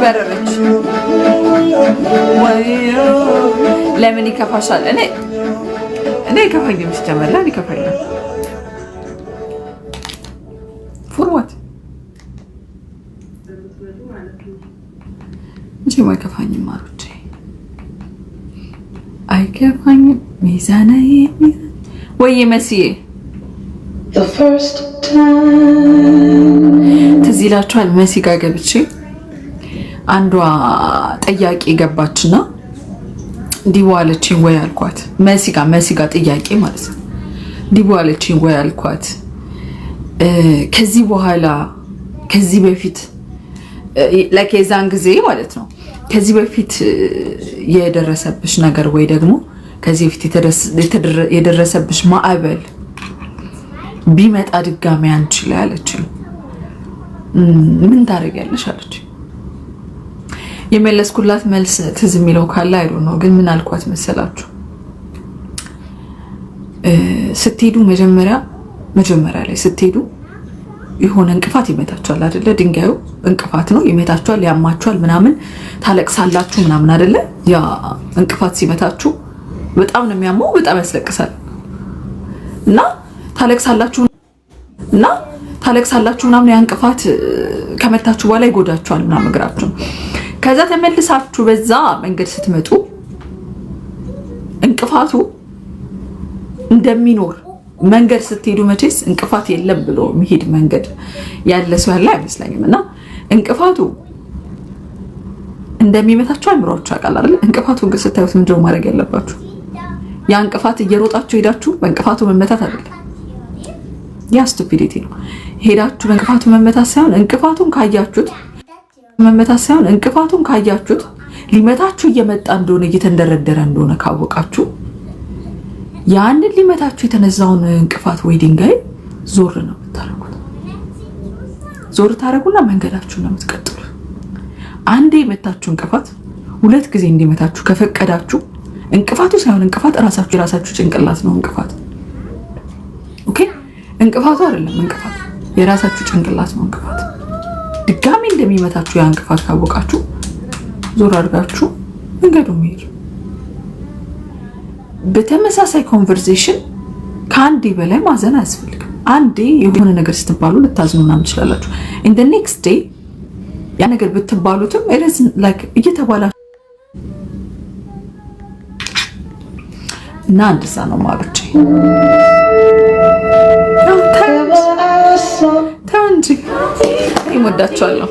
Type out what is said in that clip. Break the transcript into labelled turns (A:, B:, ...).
A: በረረች ወዮ ለምን ይከፋሻል? እኔ ይከፋኝም ሲጀመር ለምን ይከፋኛል? ፎርዋት እንጂ አይከፋኝም ማሮቼ አይከፋኝም። ሚዛናዬ ወይ መስዬ ትዝ ይላችኋል? መሲ ጋር ገብቼ አንዷ ጠያቂ ገባችና እንዲዋለችኝ ወይ አልኳት። መሲ ጋር ጥያቄ ማለት ነው። እንዲዋለችኝ ወይ አልኳት። ከዚህ በፊት ለከዛን ጊዜ ማለት ነው ከዚህ በፊት የደረሰብሽ ነገር ወይ ደግሞ ከዚህ በፊት የደረሰብሽ ማዕበል ቢመጣ ድጋሚ አንቺ ላይ አለችኝ። ምን ታደርጊያለሽ አለች። የመለስኩላት መልስ ትዝ የሚለው ካለ አይሩ ነው። ግን ምን አልኳት መሰላችሁ? ስትሄዱ መጀመሪያ ላይ ስትሄዱ የሆነ እንቅፋት ይመታችኋል አይደለ? ድንጋዩ እንቅፋት ነው፣ ይመታችኋል፣ ያማችኋል፣ ምናምን ታለቅሳላችሁ ምናምን አይደለ? ያ እንቅፋት ሲመታችሁ በጣም ነው የሚያመው፣ በጣም ያስለቅሳል። እና ታለቅሳላችሁ ምናምን ያ እንቅፋት ከመታችሁ በኋላ ይጎዳችኋል ምናምን እግራችሁ። ከዛ ተመልሳችሁ በዛ መንገድ ስትመጡ እንቅፋቱ እንደሚኖር መንገድ ስትሄዱ መቼስ እንቅፋት የለም ብሎ መሄድ መንገድ ያለ ሰው ያለ አይመስለኝም። እና እንቅፋቱ እንደሚመታችሁ አይምሮአችሁ ያውቃል አይደል? እንቅፋቱን ግን ስታዩት ምንድነው ማድረግ ያለባችሁ? ያ እንቅፋት እየሮጣችሁ ሄዳችሁ በእንቅፋቱ መመታት አይደለም። ያ ስቱፒዲቲ ነው። ሄዳችሁ በእንቅፋቱ መመታት ሳይሆን እንቅፋቱን ካያችሁት ሊመታችሁ እየመጣ እንደሆነ እየተንደረደረ እንደሆነ ካወቃችሁ ያንን ሊመታችሁ የተነዛውን እንቅፋት ወይ ድንጋይ ዞር ነው የምታረጉት። ዞር ታረጉና መንገዳችሁ ነው የምትቀጥሉ። አንዴ የመታችሁ እንቅፋት ሁለት ጊዜ እንዲመታችሁ ከፈቀዳችሁ እንቅፋቱ ሳይሆን እንቅፋት የራሳችሁ ጭንቅላት ነው እንቅፋት። ኦኬ፣ እንቅፋቱ አይደለም እንቅፋት፣ የራሳችሁ ጭንቅላት ነው እንቅፋት። ድጋሚ እንደሚመታችሁ ያ እንቅፋት ካወቃችሁ ዞር አድርጋችሁ መንገዱ መሄድ። በተመሳሳይ ኮንቨርሴሽን ከአንዴ በላይ ማዘን አያስፈልግም። አንዴ የሆነ ነገር ስትባሉ ልታዝኑ ምናምን ትችላላችሁ። in the next day ያ ነገር ብትባሉትም እየተባላችሁ እና እንደዛ ነው ማለች። ተው እንጂ ይሞዳችኋለሁ።